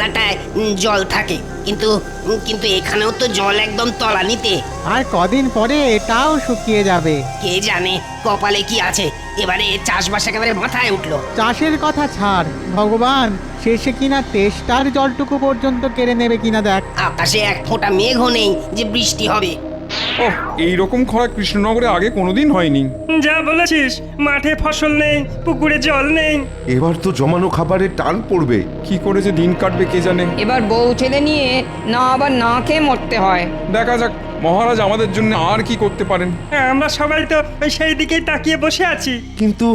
তলাটায় জল থাকে, কিন্তু কিন্তু এখানেও তো জল একদম তলানিতে। আর কদিন পরে এটাও শুকিয়ে যাবে। কে জানে কপালে কি আছে, এবারে চাষবাস একেবারে মাথায় উঠলো। চাষের কথা ছাড়, ভগবান শেষে কিনা তেষ্টার জলটুকু পর্যন্ত কেড়ে নেবে কিনা দেখ। আকাশে এক ফোঁটা মেঘও নেই যে বৃষ্টি হবে। ওহ, এইরকম খরা কৃষ্ণনগরে আগে কোনোদিন হয়নি। যা বলেছিস, মাঠে ফসল নেই, পুকুরে জল নেই। এবার তো জমানো খাবারের টান পড়বে। কি করে যে দিন কাটবে কে জানে। এবার বউ ছেলে নিয়ে না আবার না খেয়ে মরতে হয়। দেখা যাক মহারাজ আমাদের জন্য আর কি করতে পারেন। আমরা সবাই তো ওই সেই দিকেই তাকিয়ে বসে আছি। কিন্তু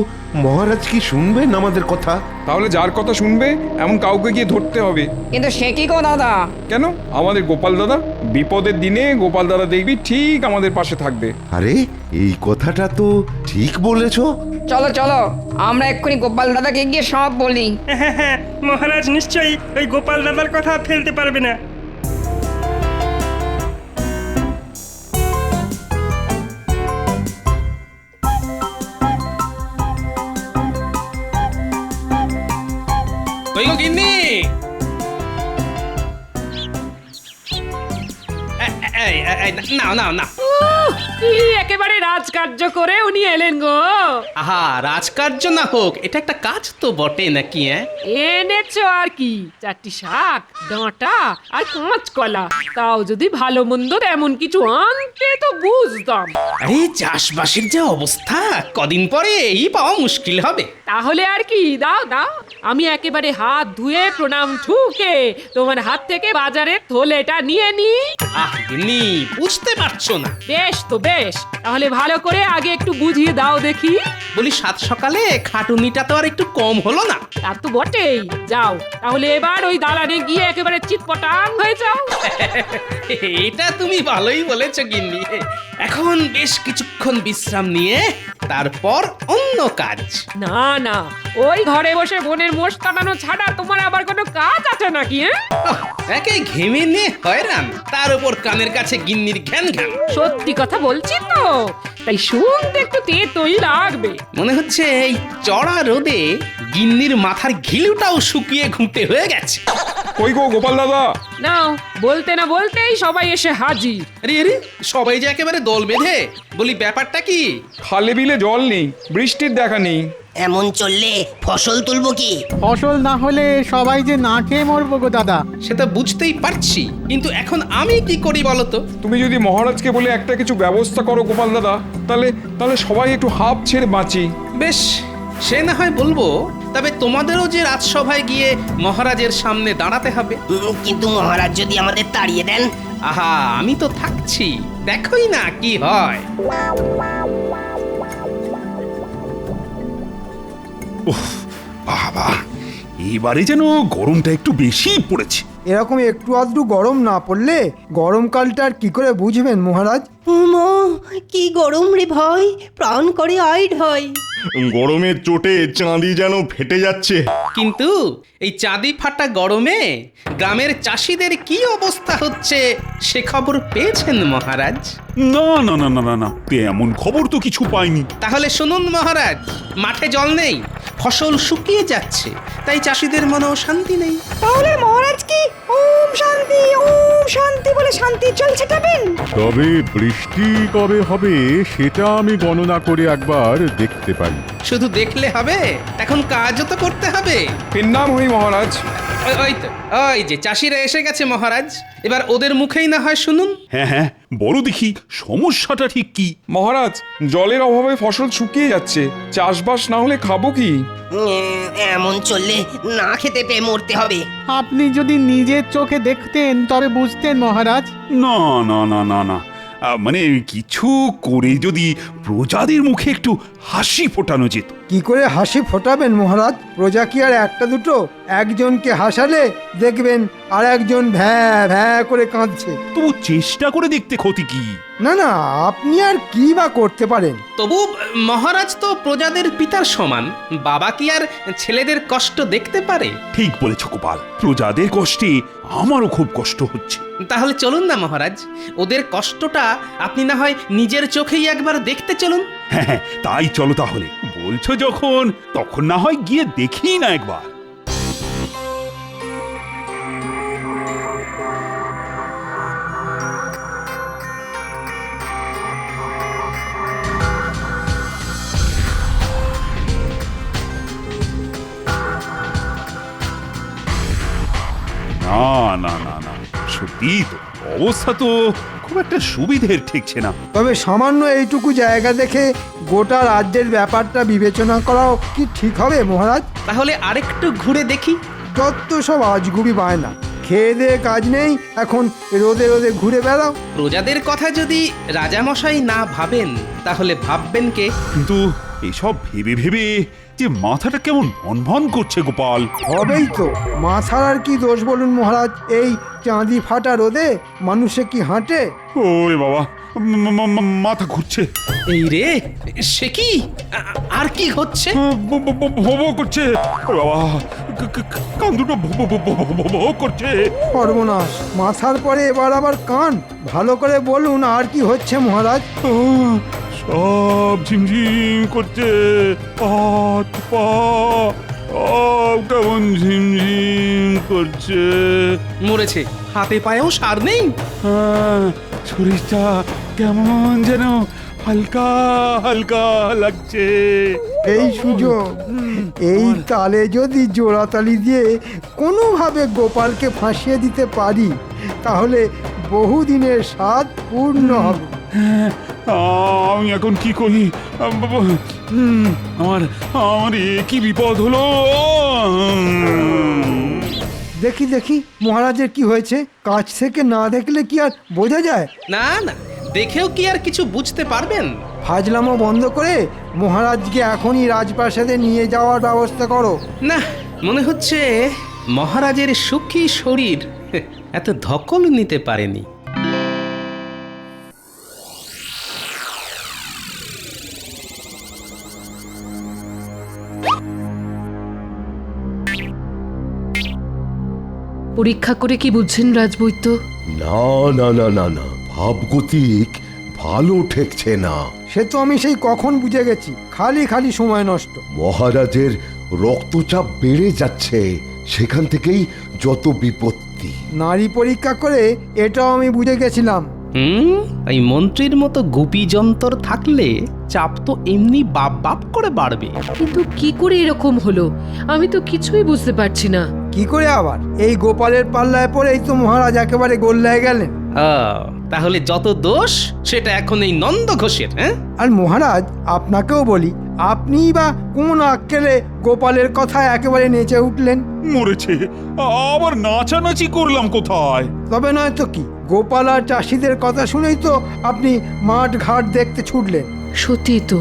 মহারাজ কি শুনবেন আমাদের কথা? তাহলে যার কথা শুনবে এমন কাউকে গিয়ে ধরতে হবে। কিন্তু সে কি গো দাদা? কেন? আমাদের গোপাল দাদা। বিপদের দিনে গোপাল দাদা দেখবি ঠিক আমাদের পাশে থাকবে। আরে এই কথাটা তো ঠিক বলেছো। চলো চলো, আমরা এক্ষুনি গোপাল দাদাকে গিয়ে সব বলি। হ্যাঁ হ্যাঁ, মহারাজ নিশ্চয়ই ওই গোপাল দাদার কথা ফেলতে পারবে না। কই গো গিন্নি? নাও নাও না। একেবারে রাজকার্য করে উনি এলেন গো। আহা, রাজকার্য না হোক, এটা একটা কাজ তো বটে নাকি? এনেছো আর কি, 4টি শাক, ডাঁটা আর কাঁচকলা। তাও যদি ভালো মন্দ এমন কিছু আনতে তো বুঝতাম। আরে চাষবাসের যে অবস্থা, কদিন পরে এই পাওয়া মুশকিল হবে। তাহলে আর কি, দাও দাও, আমি একেবারে হাত ধুয়ে প্রণাম ঠুকে তোমার হাত থেকে বাজারের থলেটা নিয়ে নি। আহ গিন্নি, বুঝতে পারছো না। বেশ তো বেশ, তাহলে ভালো করে আগে একটু বুঝিয়ে দাও দেখি। বলি সাত সকালে খাটুনিটা তো আর একটু কম হলো না? তার তো বটেই। যাও তাহলে এবার ওই দালানে গিয়ে একেবারে চিৎপটাং হয়ে যাও। এটা তুমি ভালোই বলেছো গিন্নি। এখন বেশ কিছুক্ষণ বিশ্রাম নিয়ে তারপর অন্য কাজ। না না, ওই ঘরে বসে বোনের মোষ কাটানো ছাড়া তোমার আবার কোনো কাজ আছে নাকি? একে ঘেমে নিয়ে হয়রান, তার উপর কানের কাছে গিন্নির ঘ্যান ঘ্যান। সত্যি কথা বলছি তো, তাই শুনতে একটু তেতই লাগবে। মনে হচ্ছে এই চড়া রোদে গিন্নির মাথার ঘিলুটাও শুকিয়ে ঘুঁটে হয়ে গেছে। কই গো গোপাল দাদা? নাও, বলতে না বলতেই সবাই এসে হাজির। আরে আরে, সবাই যে একেবারে দল বেঁধে। বলি ব্যাপারটা কি? খালে বিলে জল নেই, বৃষ্টির দেখা নেই। এমন চললে ফসল তুলবো কি? ফসল না হলে সবাই যে না খেয়ে মরবো গো দাদা। সেটা বুঝতেই পারছি, কিন্তু এখন আমি কি করি বলো তো? তুমি যদি মহারাজকে বলে একটা কিছু ব্যবস্থা করো গোপাল দাদা, তাহলে তাহলে সবাই একটু হাঁপ ছেড়ে বাঁচি। বেশ, সে না হয় বলবো, তবে তোমাদেরও যে রাজসভায় গিয়ে মহারাজের সামনে দাঁড়াতে হবে। কিন্তু মহারাজ যদি আমাদের তাড়িয়ে দেন? আহা, আমি তো থাকছি, দেখোই না কি হয়। বাবা, এবারে যেন গরমটা একটু বেশি পড়েছে। এরকম একটু আধটু গরম না পড়লে গরমকালটা আর কি করে বুঝবেন মহারাজ? কি গরম রে ভাই, প্রাণ করে আইড হয়। গরমের চোটে চাঁদি যেন ফেটে যাচ্ছে। কিন্তু এই চাঁদি ফাটা গরমে গ্রামের চাষিদের কি অবস্থা হচ্ছে সে খবর পেয়েছেন মহারাজ? না না না না না না, এমন খবর তো কিছু পাইনি। তাহলে শুনুন মহারাজ, মাঠে জল নেই, ফসল শুকিয়ে যাচ্ছে, তাই চাষিদের মনেও শান্তি নেই। তাহলে মহারাজ কি ওম শান্তি বলে শান্তি চলছে তবেন? তবে বৃষ্টি কবে হবে সেটা আমি গণনা করে একবার দেখতে পারি। শুধু দেখলে হবে, এখন কাজও তো করতে হবে। এর নাম হই মহারাজ। ওই তো, ওই যে চাষিরা এসে গেছে মহারাজ, এবার ওদের মুখেই না হয় শুনুন। হ্যাঁ হ্যাঁ, বড় দেখি সমস্যাটা ঠিক কি? মহারাজ, জলের অভাবে ফসল শুকিয়ে যাচ্ছে, চাষবাস না হলে খাবো কি? এমন চললে না খেতে পেয়ে মরতে হবে। আপনি যদি নিজের চোখে দেখতেন তবে বুঝতেন মহারাজ। না না না না না, মানে কিছু করে যদি প্রজাদের মুখে একটু হাসি ফোটানো যেত। কি করে হাসি ফোটাবেন মহারাজ? প্রজা কি আর একটা দুটো? একজনকে হাসালে দেখবেন আর একজন ভ্যাঁ ভ্যাঁ করে কাঁদছে। তবু চেষ্টা করে দেখতে ক্ষতি কি? না না, আপনি আর কি বা করতে পারেন? তবু মহারাজ তো প্রজাদের পিতার সমান, বাবা কি আর ছেলেদের কষ্ট দেখতে পারে? ঠিক বলেছ গোপাল, প্রজাদের কষ্টে আমারও খুব কষ্ট হচ্ছে। তাহলে চলুন না মহারাজ, ওদের কষ্টটা আপনি না হয় নিজের চোখেই একবার দেখতে চলুন। হ্যাঁ হ্যাঁ, তাই চলো তাহলে। বলছো যখন, তখন না হয় গিয়ে দেখি না একবার। না না না না সত্যি তো অবস্থা তো খুব একটা সুবিধের ঠেকছে না। তবে সামান্য এইটুকু জায়গা দেখে গোটা রাজ্যের ব্যাপারটা বিবেচনা করাও কি ঠিক হবে মহারাজ? তাহলে আরেকটু ঘুরে দেখি। যত সব আজগুবি বায়না, খেয়ে দেয়ে কাজ নেই, এখন রোদে রোদে ঘুরে বেড়াও। প্রজাদের কথা যদি রাজামশাই না ভাবেন তাহলে ভাববেন কে? কিন্তু এসব ভেবে ভেবে যে মাথাটা কেমন ভন করছে গোপাল। হবেই তো, মাথার আর কি দোষ বলুন মহারাজ? এই চাঁদি ফাটা রোদে মানুষে কি হাঁটে? ওরে বাবা, মাথা ঘুরছে। এই রে, সে কি? আর কি হচ্ছে? ভো করছে। ওরে বাবা, কান দুটো ভো করছে। সর্বনাশ, মাথার পরে এবার আবার কান। ভালো করে বলুন আর কি হচ্ছে মহারাজ? সব ঝিমঝিম করছে, হাত পা সব কেমন ঝিমঝিম করছে। মরেছে, হাতে পায়েও সার নেই। হ্যাঁ, শরীরটা কেমন যেন হালকা হালকা লাগছে। এই সুযোগ, এই তালে যদি জোড়াতালি দিয়ে কোনোভাবে গোপালকে ফাঁসিয়ে দিতে পারি তাহলে বহুদিনের স্বাদ পূর্ণ হবে। হ্যাঁ, আমি এখন কি করি? আমার আমার কি বিপদ হলো? দেখি দেখি মহারাজের কি হয়েছে। কাছ থেকে না দেখলে কি আর বোঝা যায়? না না, দেখেও কি আর কিছু বুঝতে পারবেন? ফাজলামো বন্ধ করে মহারাজকে এখনই রাজপ্রাসাদে নিয়ে যাওয়ার ব্যবস্থা করো। না, মনে হচ্ছে মহারাজের সুখী শরীর এত ধকল নিতে পারেনি। পরীক্ষা করে কি বুঝছেন রাজবৈদ্য? না না না না না, ভাবগতিক ভালো ঠেকছে না। সে তো আমি সেই কখন বুঝে গেছি, খালি খালি সময় নষ্ট। মহারাজের রক্তচাপ বেড়ে যাচ্ছে, সেখান থেকেই যত বিপত্তি। নারী পরীক্ষা করে এটাও আমি বুঝে গেছিলাম। এই মন্ত্রীর মতো গুপি যন্তর থাকলে চাপ তো এমনি বাপ বাপ করে বাড়বে। কিন্তু কি করে এরকম হলো আমি তো কিছুই বুঝতে পারছি না। কি করে আবার? এই গোপালের পাল্লায় পড়েই তো মহারাজ একেবারে গোল্লায় গেলেন। তাহলে যত দোষ সেটা এখন এই নন্দ ঘোষের। হ্যাঁ, আর মহারাজ আপনাকেও বলি, আপনিই বা কোন আক্কেলে গোপালের কথায় একেবারে নেচে উঠলেন? মরেছে, আবার নাচানাচি করলাম কোথায়? তবে নয় তো কি, গোপাল আর চাষিদের কথা শুনেই তো আপনি মাঠ ঘাট দেখতে ছুটলেন। সত্যি তো,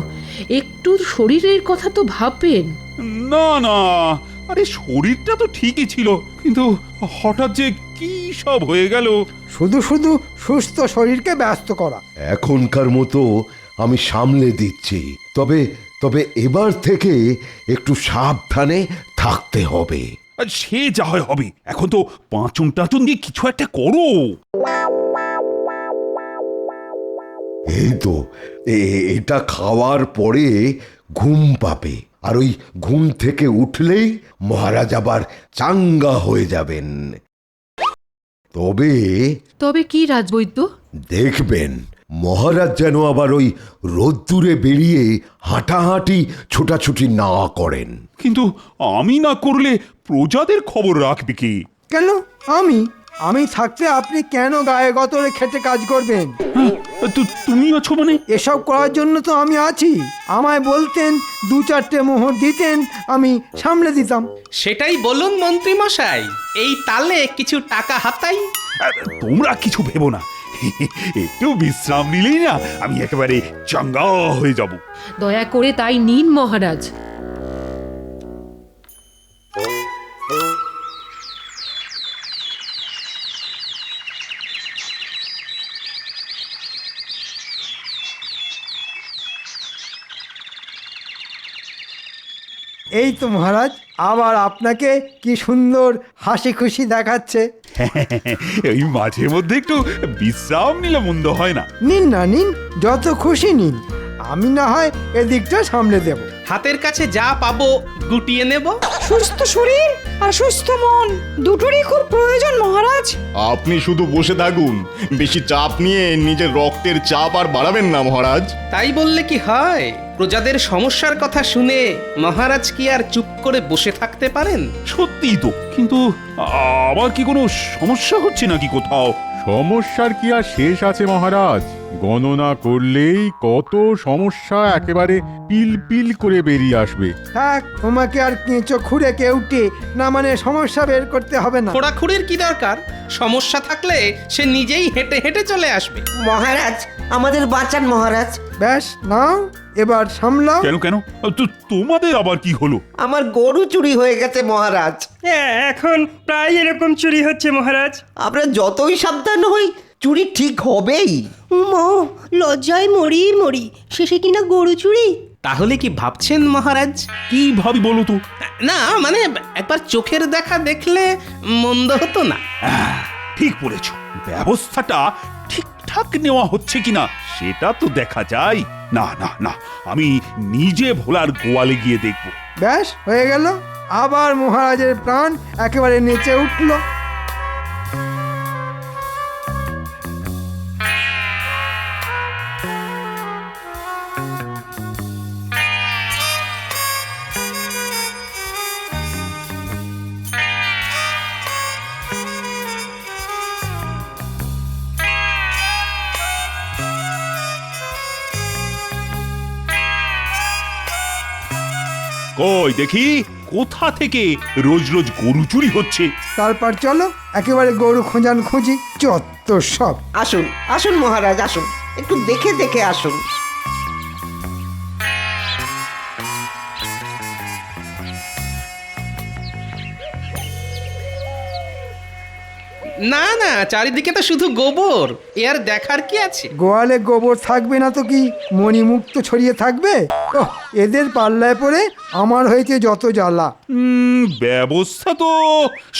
একটু শরীরের কথা তো ভাববেন। না না, আরে শরীরটা তো ঠিকই ছিল, কিন্তু হঠাৎ যে কি সব হয়ে গেল। শুধু শুধু সুস্থ শরীরকে ব্যস্ত করা। এখনকার মতো আমি সামলে দিচ্ছি, তবে তবে এবার থেকে একটু সাবধানে থাকতে হবে। আর সে যা হয় হবে, এখন তো পাঁচন টাচন দিয়ে কিছু একটা করো। এই তো এটা খাওয়ার পরে ঘুম পাবে, আর ওই ঘুম থেকে উঠলেই মহারাজ আবার চাঙ্গা হয়ে যাবেন। তবে তবে কি রাজবৈদ্য? দেখবেন মহারাজ যেন আবার ওই রোদ্দুরে বেরিয়ে হাঁটাহাঁটি ছোটাছুটি না করেন। কিন্তু আমি না করলে প্রজাদের খবর রাখবে কি? কেন আমি থাকতে আপনি কেন গায়ে গতরে খেটে কাজ করবেন? তুমি আছো মানে? এসব করার জন্য তো আমি আছি। আমায় বলতেন, দু চারটে মোহর দিতেন, আমি সামলে দিতাম। সেটাই বলুন মন্ত্রী মশাই, এই তালে কিছু টাকা হাতাই। তোমরা কিছু ভেবো না, একটু বিশ্রাম নিলেই না আমি একেবারে চাঙ্গা হয়ে যাব। দয়া করে তাই নিন মহারাজ। এই তো মহারাজ, আবার আপনাকে কি সুন্দর হাসি খুশি দেখাচ্ছে। এই মাঝে মধ্যে একটু বিশ্রাম নিলে মন্দ হয় না। নিন না নিন, যত খুশি নিন, আমি না হয় এদিকটা সামলে দেব। হাতের কাছে যা পাবো গুটিয়ে নেব। সুস্থ শরীর আর সুস্থ মন দুটোরই খুব প্রয়োজন মহারাজ। আপনি শুধু বসে থাকুন, বেশি চাপ নিয়ে নিজের রক্তের চাপ আর বাড়াবেন না মহারাজ। তাই বললে কি হয়? প্রজাদের সমস্যার কথা শুনে মহারাজ কি আর চুপ করে বসে থাকতে পারেন? সত্যিই তো, কিন্তু আবার কি কোনো সমস্যা হচ্ছে নাকি কোথাও? সমস্যার কি আর শেষ আছে মহারাজ? গণনা করলেই কত সমস্যা একেবারে পিল পিল করে বেরিয়ে আসবে। থাক, তোমাকে আর কেঁচো খুঁড়ে কেউটে না মানে সমস্যা বের করতে হবে না। খোঁড়াখুড়ির কি দরকার? সমস্যা থাকলে সে নিজেই হেঁটে হেঁটে চলে আসবে। মহারাজ আমাদের বাঁচান মহারাজ। ব্যাস, নাও এবার সামলাও। কেন কেন তোমাদের আবার কি হলো? আমার গরু চুরি হয়ে গেছে মহারাজ। এখন প্রায় এরকম চুরি হচ্ছে মহারাজ। আমরা যতই সাবধান হই চুরি ঠিক হবেই। লজ্জায় মরি মরি, শেষে কিনা গরু চুরি। তাহলে কি ভাবছেন মহারাজ? কি ভাবি বলো তো? না মানে একবার চোখের দেখা দেখলে মন্দ হতো না। ঠিক বলেছ, ব্যবস্থাটা ঠিকঠাক নেওয়া হচ্ছে কিনা সেটা তো দেখা যায়। না না না, আমি নিজে ভোলার গোয়ালে গিয়ে দেখব। ব্যাস হয়ে গেল, আবার মহারাজের প্রাণ একেবারে নেচে উঠল। কই দেখি, কোথা থেকে রোজ রোজ গরু চুরি হচ্ছে? তারপর চলো একেবারে গরু খোঁজান খুঁজি, চত্ব সব। আসুন আসুন মহারাজ আসুন, একটু দেখে দেখে আসুন। না না, চারিদিকে তো শুধু গোবর, এ আর দেখার কি আছে? গোয়ালে গোবর থাকবে না তো কি মণিমুক্ত ছড়িয়ে থাকবে? ওহ, এদের পাল্লায় পড়ে আমার হয়েছে যত জ্বালা। ব্যবস্থা তো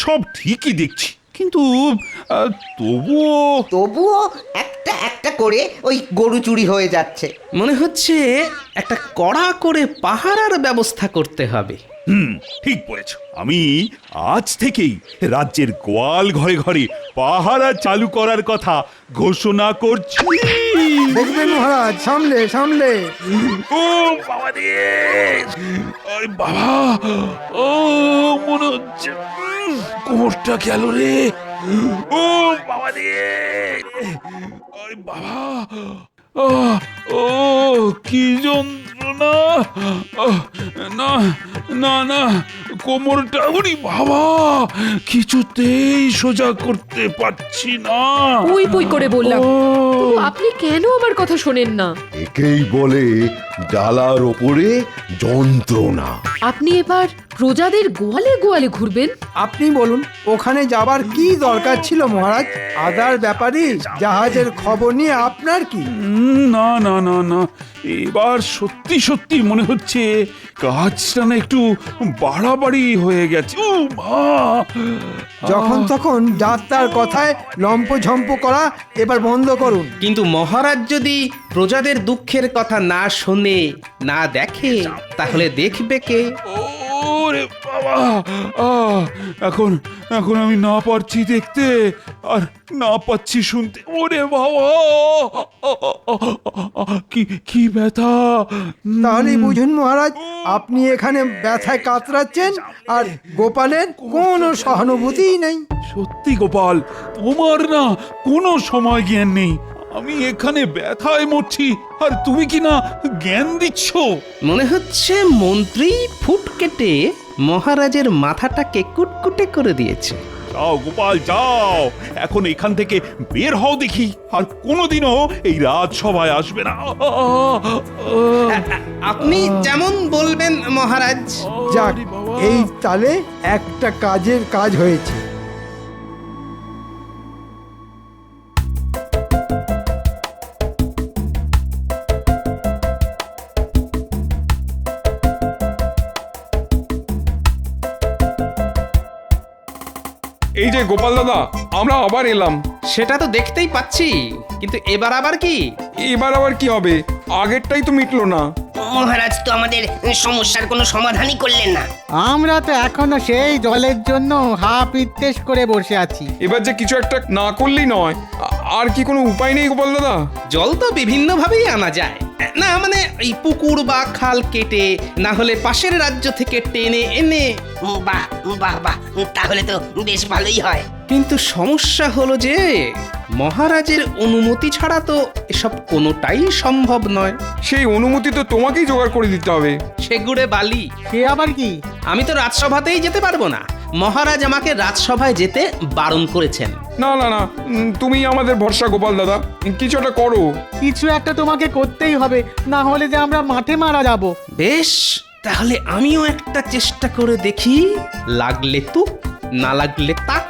সব ঠিকই দেখছি, কিন্তু তবুও একটা একটা করে ওই গরু চুরি হয়ে যাচ্ছে। মনে হচ্ছে একটা কড়া করে পাহারার ব্যবস্থা করতে হবে। ঠিক বলেছ। আমি আজ থেকেই রাজ্যের গোয়াল ঘরে ঘরে পাহারা চালু করার কথা ঘোষণা করছি। দেখবেন মহারাজ, সামলে সামলে। ও বাবা রে, ওই বাবা, ও মনে হচ্ছে কোমরটা গেল রে। ও বাবা রে, ওই বাবা, ও কি যন্ত্রণা! না না না, কোমরটা, ওরে বাবা, কিছুতেই সোজা করতে পারছি না। পুই পুই করে বললাম, তবু আপনি কেন আমার কথা শোনেন না? একেই বলে জ্বালার ওপরে যন্ত্রণা। আপনি এবার প্রজাদের গোয়ালে গোয়ালে ঘুরবেন? আপনি বলুন, ওখানে যাবার কি দরকার ছিল মহারাজ? আদার ব্যাপারই জাহাজের খবর নিয়ে আপনার কি? না না না না, এবার সত্যি সত্যি মনে হচ্ছে কাজটা না একটু বাড়াবাড়ি হয়ে গেছে। ও মা! যখন তখন যাত্রার কথায় লম্পঝম্প করা এবার বন্ধ করুন। কিন্তু মহারাজ যদি প্রজাদের দুঃখের কথা না শোনে, না দেখে, তাহলে দেখবে কে? ওরে বাবা, এখন এখন আমি না পারছি দেখতে আর না পাচ্ছি শুনতে। ওরে বাবা, কি কি ব্যথা! তাহলেই বুঝুন মহারাজ, আপনি এখানে ব্যথায় কাতরাচ্ছেন আর গোপালের কোনো সহানুভূতিই নেই। সত্যি গোপাল, তোমার না কোনো সময় জ্ঞান নেই। আমি এখানে ব্যথায় মরছি আর তুমি কি না জ্ঞান দিচ্ছ? মনে হচ্ছে মন্ত্রী ফুট কেটে মহারাজের মাথাটাকে কুটকুটে করে দিয়েছে। যাও গোপাল যাও, এখন এখান থেকে বের হও দেখি, আর কোনোদিনও এই রাজসভায় আসবে না। আপনি যেমন বলবেন মহারাজ। যাক, এই তালে একটা কাজের কাজ হয়েছে। এই যে গোপাল দাদা, আমরা আবার এলাম। সেটা তো দেখতেই পাচ্ছি, কিন্তু এবার আবার কি? এবার আবার কি হবে? আগেরটাই তো মিটলো না। মহারাজ তো আমাদের সমস্যার কোনো সমাধানই করলেন না। আমরা তো এখনো সেই জলের জন্য হা পিত্তেশ করে বসে আছি। এবার যে কিছু একটা না করলেই নয়। আর কি কোনো উপায় নেই গোপাল দাদা? জল তো বিভিন্ন ভাবেই আনা যায়। না মানে এই পুকুর বা খাল কেটে না হলে পাশের রাজ্য থেকে টেনে এনে। বাহ বাহ বাহ, তাহলে তো বেশ ভালোই হয়। কিন্তু সমস্যা হলো যে মহারাজের অনুমতি ছাড়া তো এসব কোনোটাই সম্ভব নয়। সেই অনুমতি তো তোমাকেই জোগাড় করে দিতে হবে। সেগুড়ে বালি। সে আবার কি? আমি তো রাজসভাতেই যেতে পারবো না, মহারাজ আমাকে রাজসভায় যেতে বারণ করেছেন। না না না, তুমি আমাদের ভরসা গোপাল দাদা, কিছু একটা করো। কিছু একটা তোমাকে করতেই হবে, না হলে যে আমরা মাঠে মারা যাব। বেশ, তাহলে আমিও একটা চেষ্টা করে দেখি, লাগলে তুক না লাগলে তাক।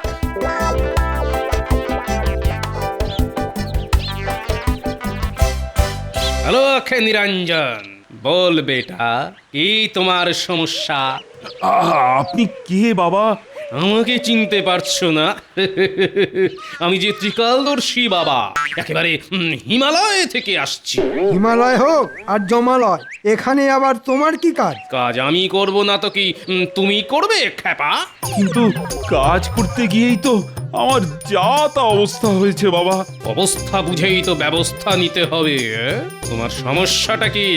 হ্যালো অক্ষয় নিরঞ্জন, বল বেটা, কি তোমার সমস্যা? আপনি কে বাবা? আমাকে চিনতে পারছো না? আমি যে ত্রিকালদর্শী বাবা, একেবারে হিমালয় থেকে আসছি। হিমালয় হোক আর জমালয়, এখানে আবার তোমার কি কাজ? কাজ আমি করব না তো কি তুমি করবে খ্যাপা? কিন্তু কাজ করতে গিয়েই তো আমার যা তা অবস্থা হয়েছে বাবা। অবস্থা বুঝেই তো ব্যবস্থা নিতে হবে। তোমার সমস্যাটা কি?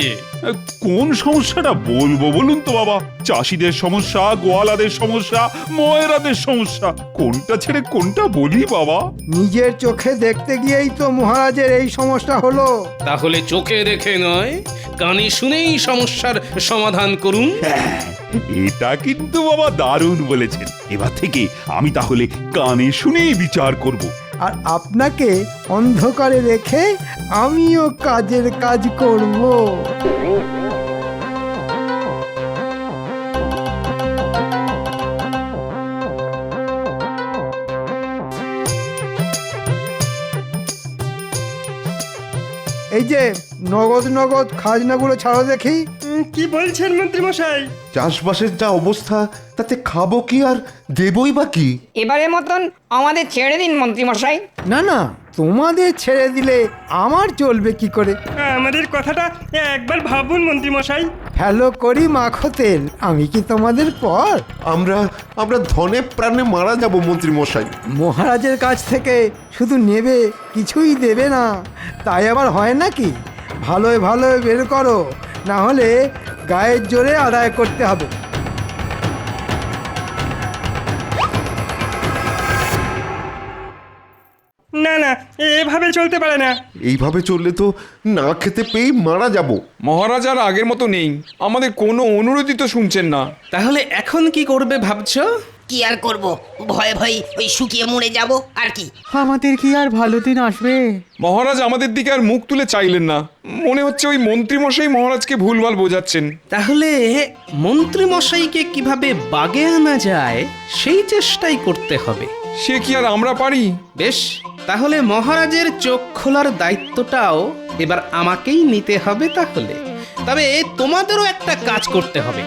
কোন সমস্যাটা বলবো বলুন তো বাবা? চাষিদের সমস্যা, গোয়ালাদের সমস্যা, ময়রাদের সমস্যা, কোনটা ছেড়ে কোনটা বলি বাবা? নিজের চোখে দেখতে গিয়েই তো মহারাজের এই সমস্যা হলো। তাহলে চোখে দেখে নয়, কানে শুনেই সমস্যার সমাধান করুন। এটা কিন্তু বাবা দারুণ বলেছেন। এবার থেকে আমি তাহলে কানে শুনেই বিচার করব। আর আপনাকে অন্ধকারে রেখে আমিও কাজের কাজ করব। এই যে নগদ নগদ খাজনাগুলো ছাড়ো দেখি। কি বলছেন মন্ত্রী মশাই? চাষবাসের যা অবস্থা, তাতে খাবো কি আর দেবই বা কি? এবারের মতন আমাদের ছেড়ে দিন মন্ত্রী মশাই। না না, তোমাদের ছেড়ে দিলে আমার চলবে কি করে? আমাদের কথাটা একবার ভাবুন মন্ত্রী মশাই। হ্যালো করি মাখো তেল, আমি কি তোমাদের পর? আমরা ধনে প্রাণে মারা যাব মন্ত্রী মশাই। মহারাজের কাছ থেকে শুধু নেবে, কিছুই দেবে না, তাই আবার হয় নাকি? ভালোই ভালোই বের করো, না হলে গায়ের জোরে আদায় করতে হবে। না না, এভাবে চলতে পারে না। এইভাবে চললে তো না খেতে পেয়ে মারা যাব। মহারাজ আর আগের মতো নেই, আমাদের কোনো অনুরোধই তো শুনছেন না। তাহলে এখন কি করবে ভাবছো? কি আর করব, ভয়ে ভয়ে ওই শুকিয়ে মরে যাব আর কি। আমাদের কি আর ভালো দিন আসবে? মহারাজ আমাদের দিকে আর মুখ তুলে চাইলেন না, মনে হচ্ছে ওই মন্ত্রী মশাই মহারাজকে ভুলভাল বোঝাচ্ছেন। তাহলে মন্ত্রী মশাইকে কিভাবে বাগে আনা যায় সেই চেষ্টাই করতে হবে। সে কি আর আমরা পারি? বেশ, তাহলে মহারাজের চোখ খোলার দায়িত্বটাও এবার আমাকেই নিতে হবে। তাহলে তবে তোমাদেরও একটা কাজ করতে হবে।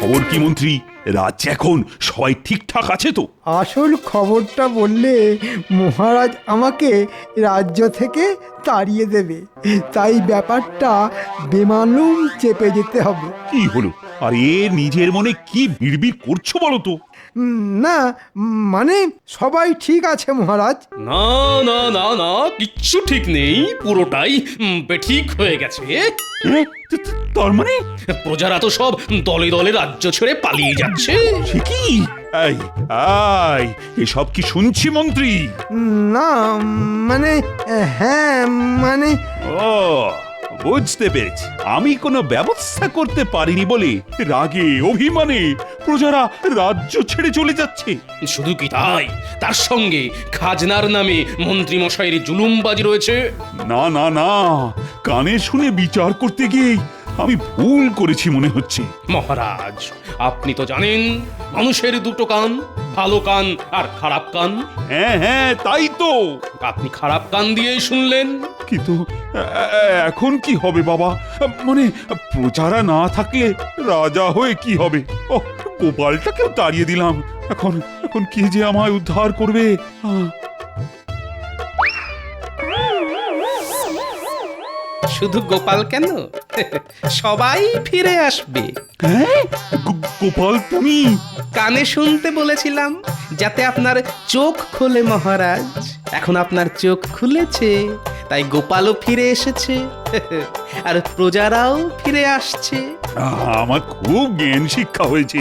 খবর কি মন্ত্রী? রাজ্যে এখন সবাই ঠিকঠাক আছে তো? আসল খবরটা বললে মহারাজ আমাকে রাজ্য থেকে তাড়িয়ে দেবে, তাই ব্যাপারটা বেমালুম চেপে যেতে হবে। কি হলো? আর এ নিজের মনে কি বিড়বিড় করছো বলো তো? না মানে সবাই ঠিক আছে মহারাজ। না না না না, কিচ্ছু ঠিক নেই, পুরোটাই বেঠিক হয়ে গেছে। তার মানে প্রজারা তো সব দলে দলে রাজ্য ছেড়ে পালিয়ে যাচ্ছে। সে কি? এই এই এসব কি শুনছি মন্ত্রী? না মানে হ্যাঁ মানে ও বুঝতে পেরেছি, আমি কোনো ব্যবস্থা করতে পারিনি বলে রাগে অভিমানে প্রজারা রাজ্য ছেড়ে চলে যাচ্ছে। শুধু কি তাই, তার সঙ্গে খাজনার নামে মন্ত্রী মশাইয়ের জুলুমবাজি রয়েছে। না না না, কানে শুনে বিচার করতে গিয়ে আমি ভুল করেছি মনে হচ্ছে। মহারাজ, আপনি তো জানেন মানুষের দুটো কান, ভালো কান আর খারাপ কান। হ্যাঁ হ্যাঁ, তাই তো। আপনি খারাপ কান দিয়েই শুনলেন। কিন্তু এখন কি হবে বাবা? মানে প্রজারা না থাকলে রাজা হয়ে কি হবে? ও, গোপালটাকেও তাড়িয়ে দিলাম। এখন এখন কে যে আমায় উদ্ধার করবে? শুধু গোপাল কেন, সবাই ফিরে আসবে। হ্যাঁ, গোপাল তুমি? কানে শুনতে বলেছিলাম যাতে আপনার চোখ খোলে মহারাজ। এখন আপনার চোখ খুলেছে, তাই গোপালও ফিরে এসেছে আর প্রজারাও ফিরে আসছে। আমার খুব জ্ঞান শিক্ষা হয়েছে।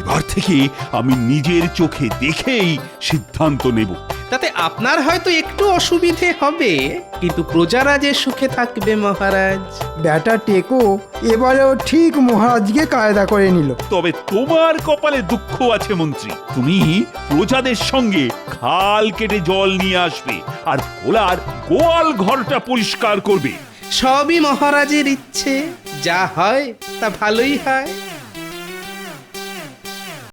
এবার থেকে আমি নিজের চোখে দেখেই সিদ্ধান্ত নেব। তাতে আপনার হয়তো একটু অসুবিধে হবে, কিন্তু প্রজারা যে সুখে থাকবে মহারাজ। ব্যাটা টেকো এবারেও ঠিক মহারাজকে কায়দা করে নিল। তবে তোমার কপালে দুঃখ আছে মন্ত্রী। তুমি প্রজাদের সঙ্গে খাল কেটে জল নিয়ে আসবে আর ভোলার গোয়াল ঘরটা পরিষ্কার করবে। সবই মহারাজের ইচ্ছে, যা হয় তা ভালোই হয়।